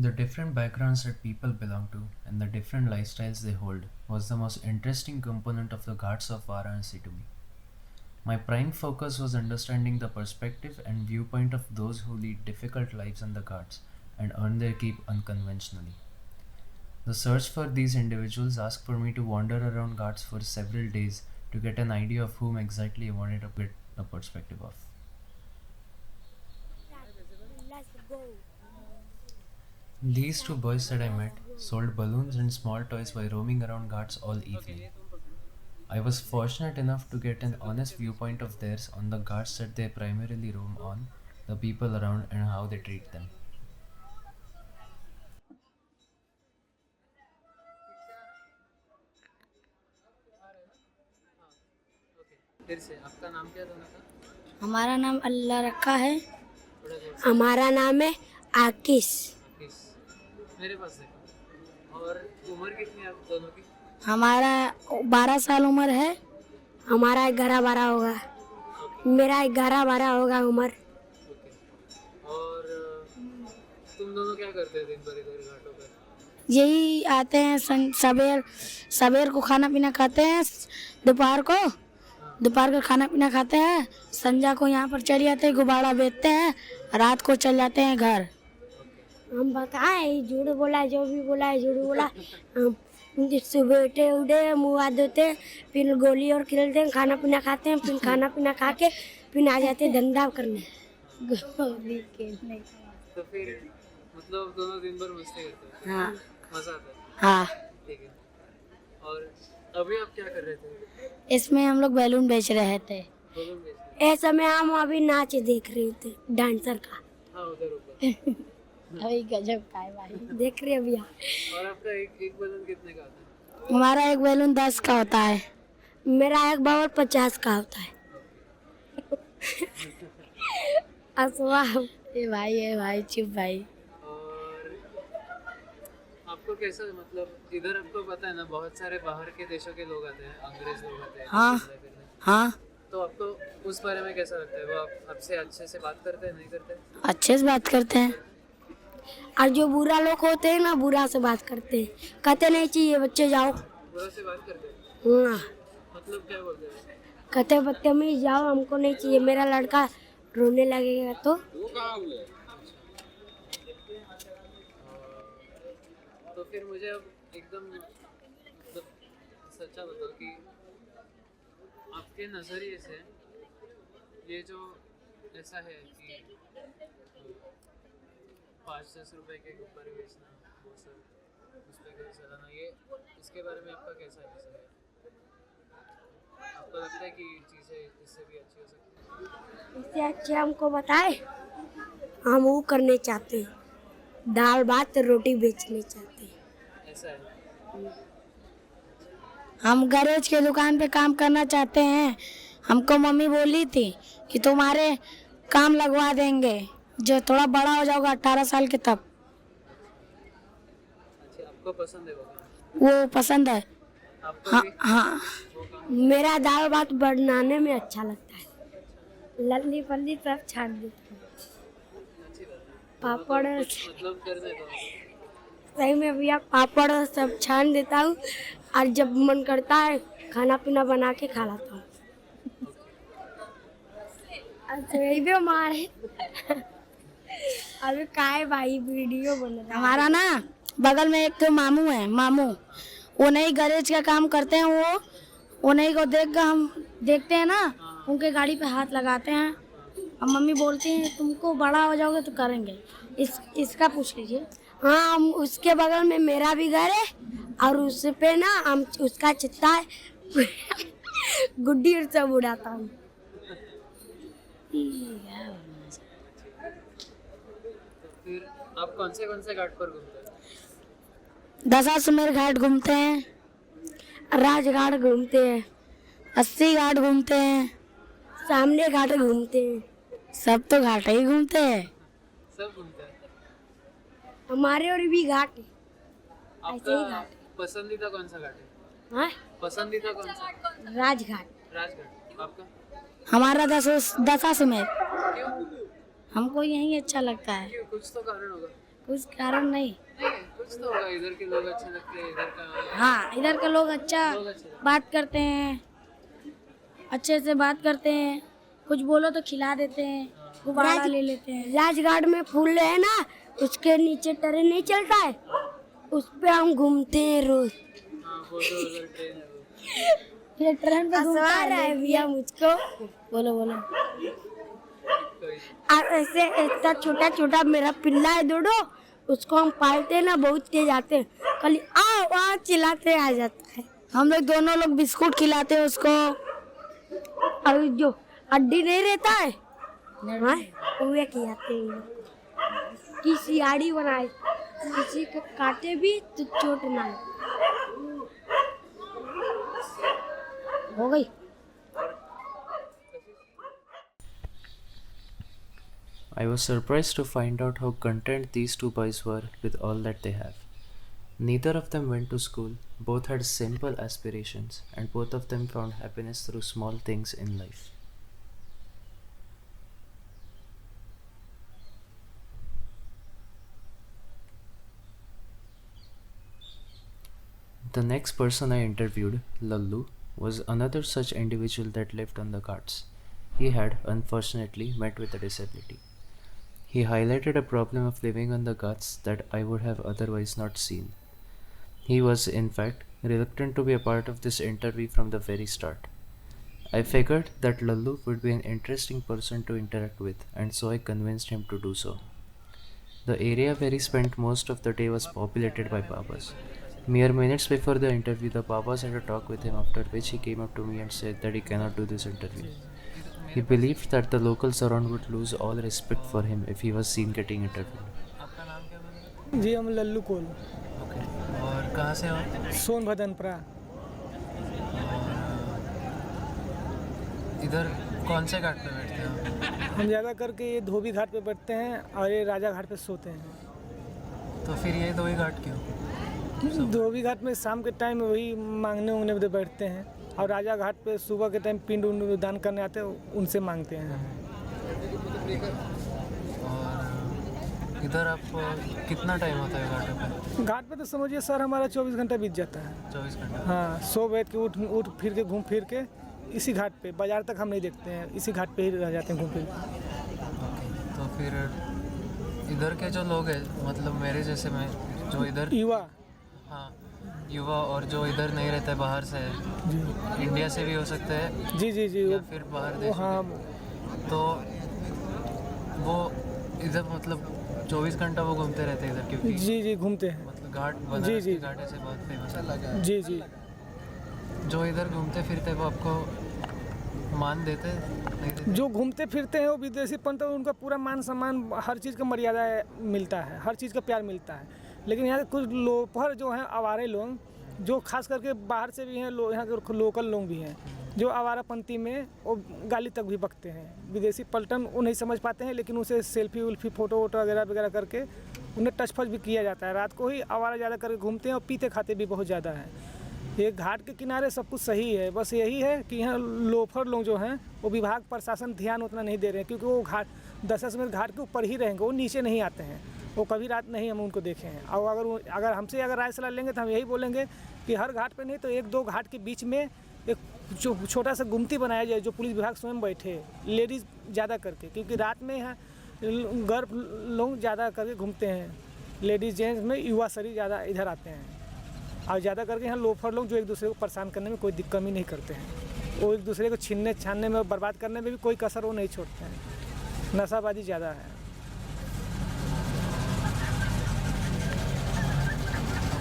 The different backgrounds that people belong to and the different lifestyles they hold was the most interesting component of the Ghats of Varanasi to me. My prime focus was understanding the perspective and viewpoint of those who lead difficult lives in the Ghats and earn their keep unconventionally. The search for these individuals asked for me to wander around Ghats for several days to get an idea of whom exactly I wanted to get a perspective of. These two boys that I met sold balloons and small toys by roaming around Ghats all evening. I was fortunate enough to get an honest viewpoint of theirs on the Ghats that they primarily roam on, the people around, and how they treat them. फिर से आपका नाम क्या दोनों का? हमारा नाम अल्लाह रखा है। थोड़ा जोर से। हमारा नाम है आकिश। किस? मेरे पास देखो। और उम्र कितनी है आप दोनों की? हमारा 12 साल उम्र है। हमारा 11-12 होगा। मेरा 11-12 होगा उम्र। ओके। और तुम दोनों क्या करते हो दिन भर इधर घाटों पे? यही आते हैं सवेर को खाना पीना खाते हैं। दोपहर को खाना पीना खाते हैं। संजा को यहाँ पर चले जाते हैं, गुब्बारा बेचते हैं। रात को चल जाते हैं घर। हम बताएं झूठ बोला, जो भी बोला है झूठ बोला। हम सुबह उठे मुँह हाथ धोते, फिर गोली और खेलते हैं, खाना पीना खाते हैं, फिर खाना पीना खा के फिर आ जाते हैं धंधा करने, गोली खेलने। तो फिर मतलब दोनों दिन भर मस्ती करते हो? हाँ मजा आता है? हाँ। ठीक है। और अभी आप क्या कर रहे थे? इसमें हम लोग बैलून बेच रहे थे। बलून बेच रहे ऐसे समय हम अभी नाच देख रहे थे डांसर का। थे? हाँ उधर ऊपर। अभी गजब का है भाई, देख रहे भैया। और आपका एक बलून कितने का आता है? हमारा एक बैलून 10 का होता है। मेरा एक बावर 50 का होता है। ए भाई चुप भाई। और आपको कैसा मतलब इधर आपको पता है ना बहुत सारे बाहर के देशों के लोग आते हैं, अंग्रेज लोग आते हैं हाँ। फिरने। हाँ तो आपको उस बारे में कैसा लगता है? वो आपसे अच्छे से बात करते हैं नहीं करते? अच्छे से बात करते हैं। और जो बुरा लोग होते हैं ना, बुरा से बात करते हैं, कहते नहीं चाहिए बच्चे जाओ। बुरा से बात करते हैं? हाँ, मतलब क्या बोलते हैं? कहते बच्चे में जाओ, हमको नहीं चाहिए, मेरा लड़का रोने लगेगा तो। तो फिर मुझे अब एकदम मतलब सच्चा बताओ कि आपके नज़रिए से ये जो ऐसा है कि 5-10 रुपए के गुब्बारे बेचना, वो सब उस पर घर चलाना, ये इसके बारे में आपका कैसा है? आपको लगता है कि चीज़ें इससे भी अच्छी हो सकती हैं? इससे अच्छे हमको बताए, हम वो करने चाहते हैं, दाल भात रोटी बेचने चाहते हैं। ऐसा है? हम गैरेज के दुकान पे काम करना चाहते हैं। हमको मम्मी बोली थी कि तुम्हारे काम लगवा देंगे जो थोड़ा बड़ा हो जाओगा 18 साल के तब। अच्छा, आपको पसंद है वो काम? वो पसंद है। आपको हाँ भी हाँ, वो काम? मेरा दाल भात बनाने में अच्छा लगता है। लल्ली पल्ली सब छान देता हूँ। अच्छी बात है। पापड़ मतलब कर देता हूँ। सही में भैया, पापड़ सब छान देता हूँ और जब मन करता है खाना पीना बना के खा लाता हूँ। यही भी हमारे अरे काय भाई वीडियो बन रहा है। हमारा ना बगल में एक तो मामू है, मामू वो नहीं गैरेज का काम करते हैं। वो नहीं को देख कर हम देखते हैं ना, उनके गाड़ी पे हाथ लगाते हैं और मम्मी बोलती हैं तुमको बड़ा हो जाओगे तो करेंगे। इसका पूछ लीजिए। हाँ, हम उसके बगल में मेरा भी घर है और उस पे ना हम उसका चित्ता है गुड्डी और सब उड़ाता हूँ। तो फिर आप कौन से घाट पर घूमते हैं? दशाश्वमेध घाट घूमते हैं, राजघाट घूमते हैं, 80 घाट घूमते हैं, सामने घाट घूमते हैं। सब तो घाट ही घूमते हैं। सब घूमते हैं। हमारे और भी घाट है। ऐसे ही आपका घाट पसंदीदा कौन सा घाट है? हाँ? पसंदीदा कौन सा? राजघाट। राजघाट। आपका? हमारा दशाश्वमेध। क्यों? हमको यही अच्छा लगता है। क्यों? कुछ तो कारण होगा। उस कारण नहीं। नहीं, कुछ तो होगा, इधर के लोग अच्छे लगते हैं, इधर का हाँ, इधर के लोग अच्छा लोग अच्छे लगते बात करते हैं, अच्छे से बात करते हैं, कुछ बोलो तो खिला देते हैं, गुब्बारा ले लेते हैं। राजघाट में फूल है ना, उसके नीचे ट्रेन नहीं चलता है, उस पे हम घूमते हैं रोज। हैं। हाँ, फोटो उधर ट्रेन है वो। ये ट्रेन पे घूमता है भैया मुझको। बोलो बोलो। कोई और ऐसे इतना छोटा छोटा मेरा पिल्ला है दोडो, उसको हम पालते हैं ना, बहुत तेज आते हैं, खाली आओ आओ चिल्लाते आ जाता है। हम लोग दोनों लोग बिस्कुट खिलाते हैं उसको, और जो हड्डी नहीं रहता है हाँ, वो खिलाते हैं लोग। कि सियाड़ी बनाए, किसी को काटे भी तो चोट ना आए। हो गई। I was surprised to find out how content these two boys were with all that they have. Neither of them went to school, both had simple aspirations, and both of them found happiness through small things in life. The next person I interviewed, Lallu, was another such individual that lived on the ghats. He had, unfortunately, met with a disability. He highlighted a problem of living on the ghats that I would have otherwise not seen. He was, in fact, reluctant to be a part of this interview from the very start. I figured that Lallu would be an interesting person to interact with, and so I convinced him to do so. The area where he spent most of the day was populated by Babas. Mere minutes before the interview, the Babas had a talk with him, after which he came up to me and said that he cannot do this interview. He believed that the locals around would lose all respect for him if he was seen getting interviewed. आपका नाम क्या बोला? जी हम लल्लू कोल okay, और कहाँ से हो? सोनभद्रपुरा। इधर कौन से घाट पे बैठते हो? हम ज़्यादा करके ये धोबी घाट पे बैठते हैं और ये राजा घाट पे सोते हैं। तो फिर ये दो ही घाट क्यों? धोबी घाट में शाम के टाइम वही मांगने उंगने पे बैठते हैं, और राजा घाट पे सुबह के टाइम पिंड उंड दान करने आते हैं, उनसे मांगते हैं। और इधर आप कितना टाइम होता है घाटों पे? घाट पे तो समझिए सर हमारा 24 घंटा बीत जाता है। 24 घंटा। हाँ, सो बैठ के उठ फिर के घूम फिर के इसी घाट पे, बाजार तक हम नहीं देखते हैं, इसी घाट पे ही रह जाते हैं घूम फिर के। तो फिर इधर के जो लोग हैं, मतलब मेरे जैसे में जो इधर युवा हाँ युवा और जो इधर नहीं रहते बाहर से है, जी इंडिया से भी हो सकते हैं जी जी जी या फिर बाहर देश हाँ तो वो इधर मतलब 24 घंटा वो घूमते रहते हैं इधर, क्योंकि जी जी घूमते हैं। मतलब घाट जी, बनारस जी। के घाट ऐसे बहुत फेमस है। जी जी जो इधर घूमते फिरते वो आपको मान देते नहीं देते? जो घूमते फिरते हैं वो विदेशी पंत, उनका पूरा मान सम्मान, हर चीज़ का मर्यादा मिलता है, हर चीज़ का प्यार मिलता है। लेकिन यहाँ कुछ लोफर जो हैं, आवारे लोग, जो खास करके बाहर से भी हैं, यहाँ के लोकल लोग भी हैं, जो आवारापंथी में वो गाली तक भी बकते हैं। विदेशी पलटन वो नहीं समझ पाते हैं, लेकिन उसे सेल्फी उल्फी फ़ोटो वोटो वगैरह वगैरह करके उन्हें टच फच भी किया जाता है। रात को ही आवारा ज़्यादा करके घूमते हैं और पीते खाते भी बहुत ज़्यादा हैं। ये घाट के किनारे सब कुछ सही है, बस यही है कि यहाँ लोफर लोग जो हैं वो विभाग प्रशासन ध्यान उतना नहीं दे रहे हैं, क्योंकि वो घाट 10 मिनट घाट के ऊपर ही रहेंगे, वो नीचे नहीं आते हैं, वो कभी रात नहीं हम उनको देखे हैं। और अगर हमसे अगर राय सलाह लेंगे तो हम यही बोलेंगे कि हर घाट पे नहीं तो 1-2 घाट के बीच में एक छोटा सा गुमती बनाया जाए, जो पुलिस विभाग स्वयं बैठे, लेडीज़ ज़्यादा करके, क्योंकि रात में यहाँ गर्भ लोग ज़्यादा करके घूमते हैं, लेडीज़ जेंट्स में युवा शरीर ज़्यादा इधर आते हैं, और ज़्यादा करके यहाँ लोफर लोग जो एक दूसरे को परेशान करने में कोई कमी नहीं करते हैं, वो एक दूसरे को छीनने छानने में, बर्बाद करने में भी कोई कसर वो नहीं छोड़ते हैं। नशाबाजी ज़्यादा है।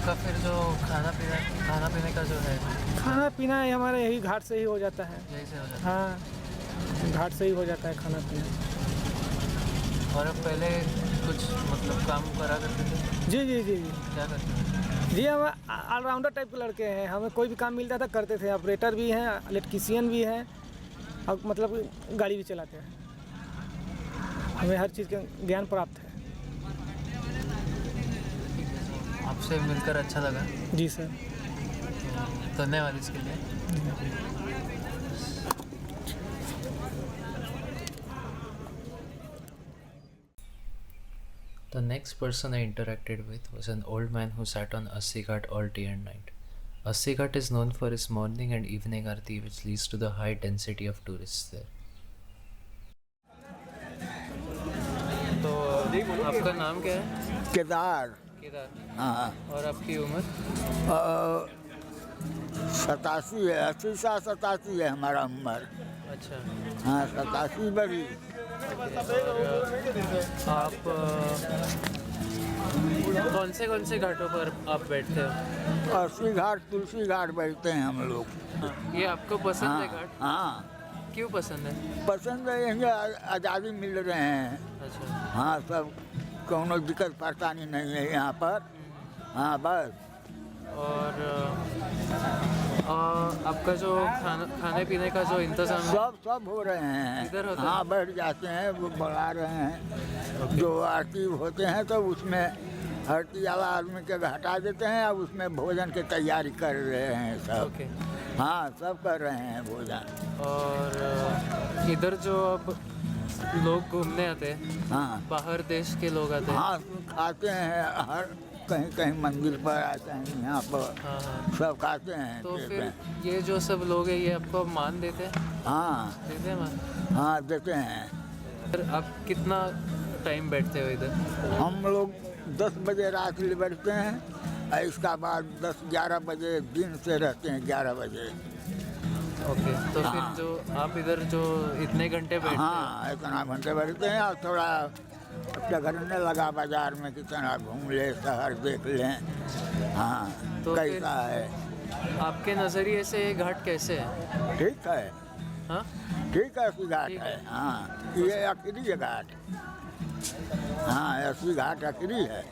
आपका फिर जो खाना पीने का जो है खाना पीना हमारे यही घाट से ही हो जाता है। यही से हो जाता हाँ, घाट से ही हो जाता है खाना पीना। है। और अब पहले कुछ मतलब काम करा करते थे? जी जी जी जी क्या करते थे? जी हम ऑलराउंडर टाइप के लड़के हैं, हमें कोई भी काम मिलता था करते थे। ऑपरेटर भी हैं, इलेक्ट्रीशियन भी हैं, और मतलब गाड़ी भी चलाते हैं। हमें हर चीज़ का ज्ञान प्राप्त है। आपसे मिलकर अच्छा लगा। जी सर, तो धन्यवाद इसके लिए। The next person I interacted with was an old man who sat on Assi Ghat all day and night. Assi Ghat is known for its morning and evening aarti, which leads to the high density of tourists there. तो आपका नाम क्या है? केदार। केदार। हाँ। और आपकी उम्र? 87 है, 80 साल 87 है हमारा उम्र। अच्छा। हाँ 87 बड़ी। आप कौन से घाटों पर आप बैठते हो? अस्सी घाट तुलसी घाट बैठते हैं हम लोग। ये आपको पसंद है घाट? हाँ। क्यों पसंद है? पसंद है, यहीं आज़ादी मिल रहे हैं। अच्छा। हाँ सब कोनो दिक्कत परेशानी नहीं है यहाँ पर। हाँ बस। और आपका जो खाने पीने का जो इंतजाम सब हो रहे हैं इधर होता है? हाँ बैठ जाते हैं, वो बढ़ा रहे हैं। जो आरती होते हैं तो उसमें आरती वाला आदमी के हटा देते हैं, अब उसमें भोजन की तैयारी कर रहे हैं सब। ओके। हाँ सब कर रहे हैं भोजन। और इधर जो अब लोग घूमने आते हैं, हाँ बाहर देश के लोग आते हैं। हाँ खाते हैं, हर कहीं कहीं मंदिर पर आते हैं, यहाँ पर हाँ हाँ। सब खाते हैं। तो फिर ये जो सब लोग हैं, ये आपको मान देते हैं? हाँ देते हैं मान? हाँ देते हैं। फिर आप कितना टाइम बैठते हो इधर? हम लोग 10 बजे रात में बैठते हैं और इसका बाद 10-11 बजे दिन से रहते हैं 11 बजे। ओके। तो फिर हाँ। जो आप इधर जो इतने घंटे बैठते हाँ इतना घंटे बैठते हैं और थोड़ा क्या करने लगा बाजार में, कितना घूम ले, शहर देख लें। हाँ तो फिर कैसा है? आपके नज़रिए से ये घाट कैसे है? ठीक है, हाँ? ठीक है, अस्सी घाट ठीक है। है। हाँ ये आखिरी है घाट। हाँ अस्सी घाट आखिरी है।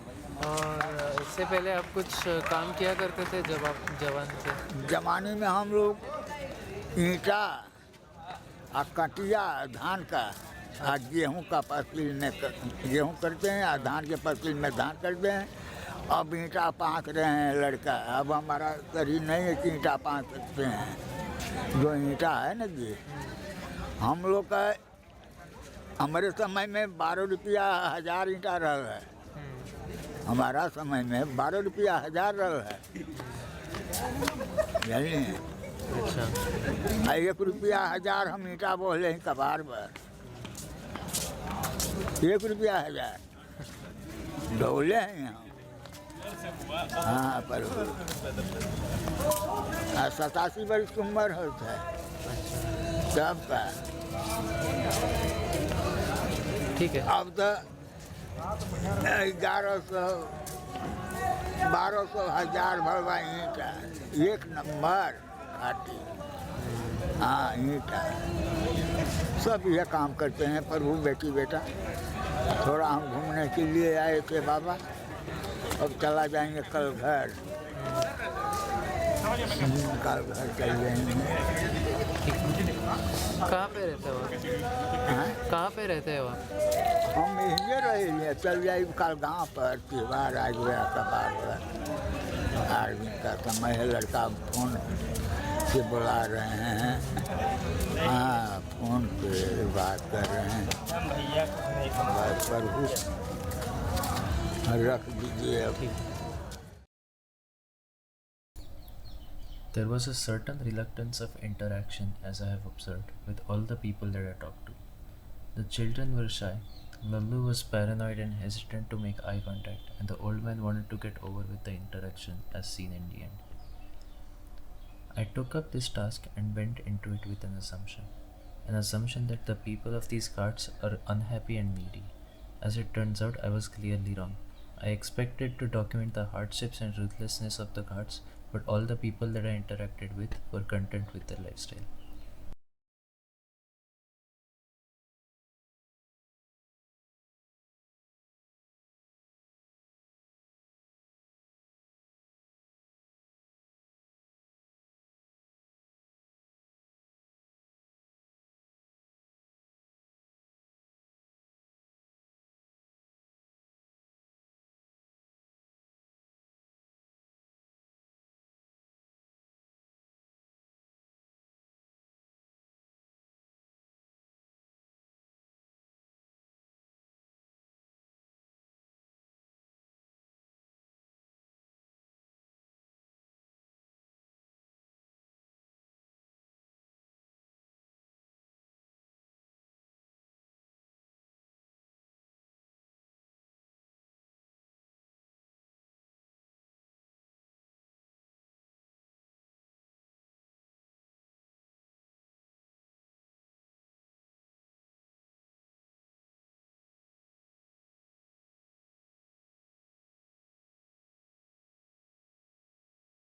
और इससे पहले आप कुछ काम किया करते थे जब आप जवान थे? जमाने में हम लोग ईंटा और कटिया धान का और गेहूँ का फसिल में गेहूँ करते हैं और धान के फसिल में धान करते हैं। अब ईंटा पाँच रहे हैं लड़का, अब हमारा शरीर नहीं है कि ईंटा पाँच सकते हैं। जो ईंटा है ना जी, हम लोग का हमारे समय में 12 रुपया 1000 ईंटा रहा है। हमारा समय में 12 रुपया 1000 रहा है, यही। अच्छा। 1 रुपया 1000 हम ईंटा बोले हैं कबार पर। 1 रुपया 1000 डोले हैं हम। हाँ पर 87 वर्ष की उम्र होता है सबका। ठीक है। अब तो 1100 1200 1000 भरवा ईंटा, एक नंबर खाटी। हाँ ईंटा सब ये काम करते हैं। प्रभु बेटी बेटा थोड़ा हम घूमने के लिए आए थे बाबा, अब चला जाएंगे कल घर। कल घर चल जाएंगे। कहाँ पे रहते हो आप? हाँ? कहाँ पे रहते हो आप? हम यहीं रहे, चल जाए कल गाँव पर। त्योहार आ गया कबार पर, 8 दिन का समय है। लड़का फोन से बुला रहे हैं। हाँ फोन पे बात कर रहे हैं। बात प्रभु रख दीजिए अब। There was a certain reluctance of interaction, as I have observed, with all the people that I talked to. The children were shy, Lallu was paranoid and hesitant to make eye contact, and the old man wanted to get over with the interaction as seen in the end. I took up this task and went into it with an assumption that the people of these ghats are unhappy and needy. As it turns out, I was clearly wrong. I expected to document the hardships and ruthlessness of the ghats, but all the people that I interacted with were content with their lifestyle.